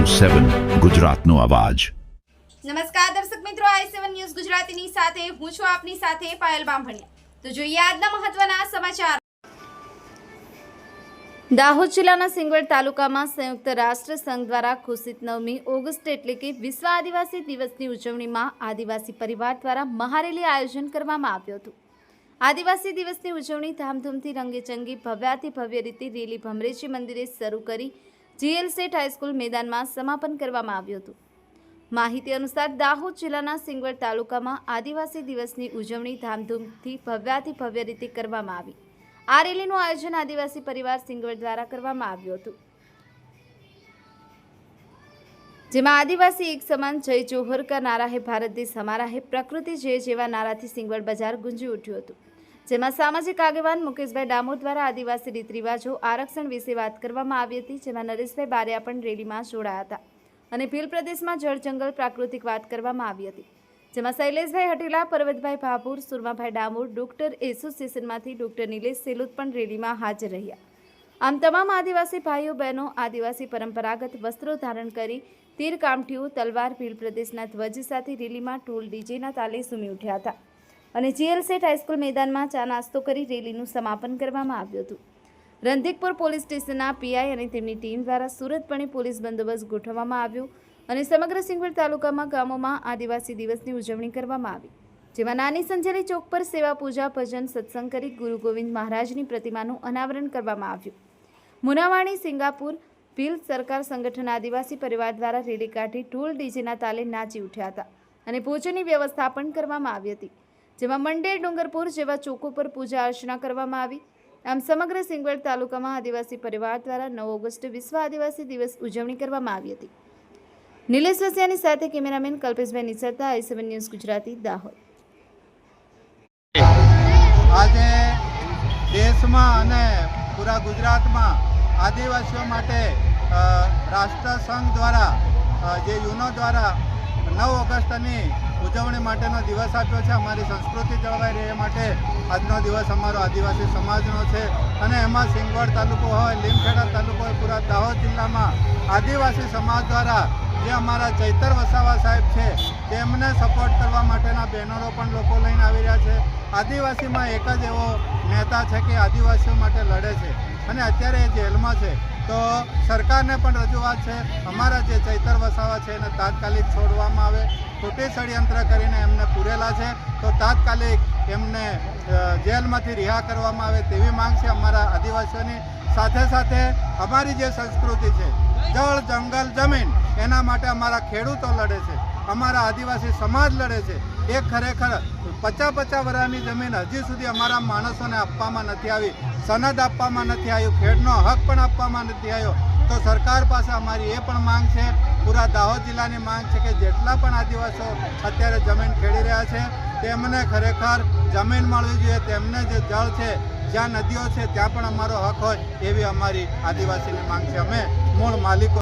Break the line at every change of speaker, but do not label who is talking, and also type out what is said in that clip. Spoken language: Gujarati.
7 ગુજરાતનો અવાજ।
નમસ્કાર દર્શક મિત્રો, i7 ન્યૂઝ ગુજરાતીની સાથે હું છું આપની સાથે પાયલ બામભણિયા। તો જોઈએ આજના મહત્વના સમાચાર। દાહોદ જિલ્લાના સિંગવડ તાલુકામાં સંયુક્ત રાષ્ટ્ર સંઘ દ્વારા ઘોષિત 9મી ઓગસ્ટ એટલે કે વિશ્વ આદિવાસી દિવસની ઉજવણીમાં આદિવાસી પરિવાર દ્વારા મહારેલી આયોજન કરવામાં આવ્યું હતું। આદિવાસી દિવસની ઉજવણી ધામધૂમથી રંગેચંગી ભવ્યાતિ ભવ્ય રીતે રેલી ભમરેજી મંદિરે શરૂ કરી જીએલ સેઠ હાઈસ્કૂલ મેદાનમાં સમાપન કરવામાં આવ્યું હતું। માહિતી અનુસાર દાહોદ જિલ્લાના સિંગવડ તાલુકામાં આદિવાસી દિવસની ઉજવણી ધામધૂમથી ભવ્યાતિ ભવ્ય રીતે કરવામાં આવી। આ રેલીનું આયોજન આદિવાસી પરિવાર સિંગવડ દ્વારા કરવામાં આવ્યું હતું, જેમાં આદિવાસી એક સમાન જય જોહર કા નારા હે, ભારત દેશ હમારા હે, પ્રકૃતિ જય જેવા નારાથી સિંગવડ બજાર ગુંજી ઉઠ્યું હતું। જેમાં સામાજિક આગેવાન મુકેશભાઈ ડામોર દ્વારા આદિવાસી રીત રિવાજો આરક્ષણ વિશે વાત કરવામાં આવી હતી। જેમાં નરેશભાઈ બારિયા પણ રેલીમાં જોડાયા હતા અને ભીલ પ્રદેશમાં જળ જંગલ પ્રાકૃતિક વાત કરવામાં આવી હતી। જેમાં શૈલેષભાઈ હટેલા, પર્વતભાઈ ભાભુર, સુરમાભાઈ ડામોર, ડોક્ટર એસોસિએશનમાંથી ડોક્ટર નિલેશ સેલુત પણ રેલીમાં હાજર રહ્યા। આમ તમામ આદિવાસી ભાઈઓ બહેનો આદિવાસી પરંપરાગત વસ્ત્રો ધારણ કરી તીર, કામઠીઓ, તલવાર, ભીલ પ્રદેશના ધ્વજ સાથે રેલીમાં ઢોલ ડીજેના તાલે ઝૂમી ઉઠ્યા હતા અને જીએલ સેઠ હાઈસ્કૂલ મેદાનમાં ચા નાસ્તો કરી રેલીનું સમાપન કરવામાં આવ્યું હતું। રંધીકપુર પોલીસ સ્ટેશનના પીઆઈ અને તેમની ટીમ દ્વારા સુરતપણે પોલીસ બંદોબસ્ત ગોઠવવામાં આવ્યો અને સમગ્ર સિંગવડ તાલુકામાં ગામોમાં આદિવાસી દિવસની ઉજવણી કરવામાં આવી। જેમાં નાની સંજેલી ચોક પર સેવા, પૂજા, ભજન, સત્સંગ કરી ગુરુ ગોવિંદ મહારાજની પ્રતિમાનું અનાવરણ કરવામાં આવ્યું। મુનાવાણી સિંગાપુર ભીલ સરકાર સંગઠન આદિવાસી પરિવાર દ્વારા રેલી કાઢી ઢોલ ડીજેના તાલે નાચી ઉઠ્યા હતા અને ભોજનની વ્યવસ્થા પણ કરવામાં આવી હતી। જેમાં મંડેર, ડુંગરપુર જેવા ચોકો પર પૂજા અર્ચના કરવામાં આવી। આમ સમગ્ર સિંગવડ તાલુકામાં આદિવાસી પરિવાર દ્વારા 9 ઓગસ્ટ વિશ્વ આદિવાસી દિવસ ઉજવણી કરવામાં આવી હતી। નિલેશ વસિયાની સાથે cameraman Kalpeshbhai નિસરતા, i7 news Gujarati, Dahod.
આજે દેશમાં અને પૂરા ગુજરાતમાં આદિવાસીઓ માટે રાષ્ટ્ર સંઘ દ્વારા જે યુનો દ્વારા 9 ઓગસ્ટની ઉજવણી માટેનો દિવસ આપ્યો છે। અમારી સંસ્કૃતિ જળવાઈ રહે માટે આજનો દિવસ અમારો આદિવાસી સમાજનો છે અને એમાં સિંગવડ તાલુકો હોય, લીમખેડા તાલુકો હોય, પૂરા દાહોદ જિલ્લામાં આદિવાસી સમાજ દ્વારા જે અમારા ચૈતર વસાવા સાહેબ છે તેમને સપોર્ટ કરવા માટેના બેનરો પણ લોકો લઈને આવી રહ્યા છે। આદિવાસીમાં એક જ એવો નેતા છે કે આદિવાસીઓ માટે લડે છે અને અત્યારે એ જેલમાં છે। તો સરકારને પણ રજૂઆત છે, અમારા જે ચૈતર વસાવા છે એને તાત્કાલિક છોડવામાં આવે। ખોટી ષડયંત્ર કરીને એમને પૂરેલા છે તો તાત્કાલિક એમને જેલમાંથી રિહા કરવામાં આવે તેવી માંગ છે અમારા આદિવાસીઓની। સાથે સાથે અમારી જે સંસ્કૃતિ છે, જળ, જંગલ, જમીન, એના માટે અમારા ખેડૂતો લડે છે, અમારા આદિવાસી સમાજ લડે છે। એ ખરેખર 50 વર્ષની જમીન હજી સુધી અમારા માણસોને આપવામાં નથી આવી, સનદ આપવામાં નથી આવ્યું, ખેડનો હક પણ આપવામાં નથી આવ્યો। તો સરકાર પાસે અમારી એ પણ માંગ છે, પૂરા દાહોદ જિલ્લાની માંગ છે કે જેટલા પણ આદિવાસીઓ અત્યારે જમીન ખેડી રહ્યા છે તેમને ખરેખર જમીન મળવી જોઈએ। તેમને જે જળ છે, જ્યાં નદીઓ છે ત્યાં પણ અમારો હક હોય એવી અમારી આદિવાસીની માંગ છે। અમે મૂળ માલિકો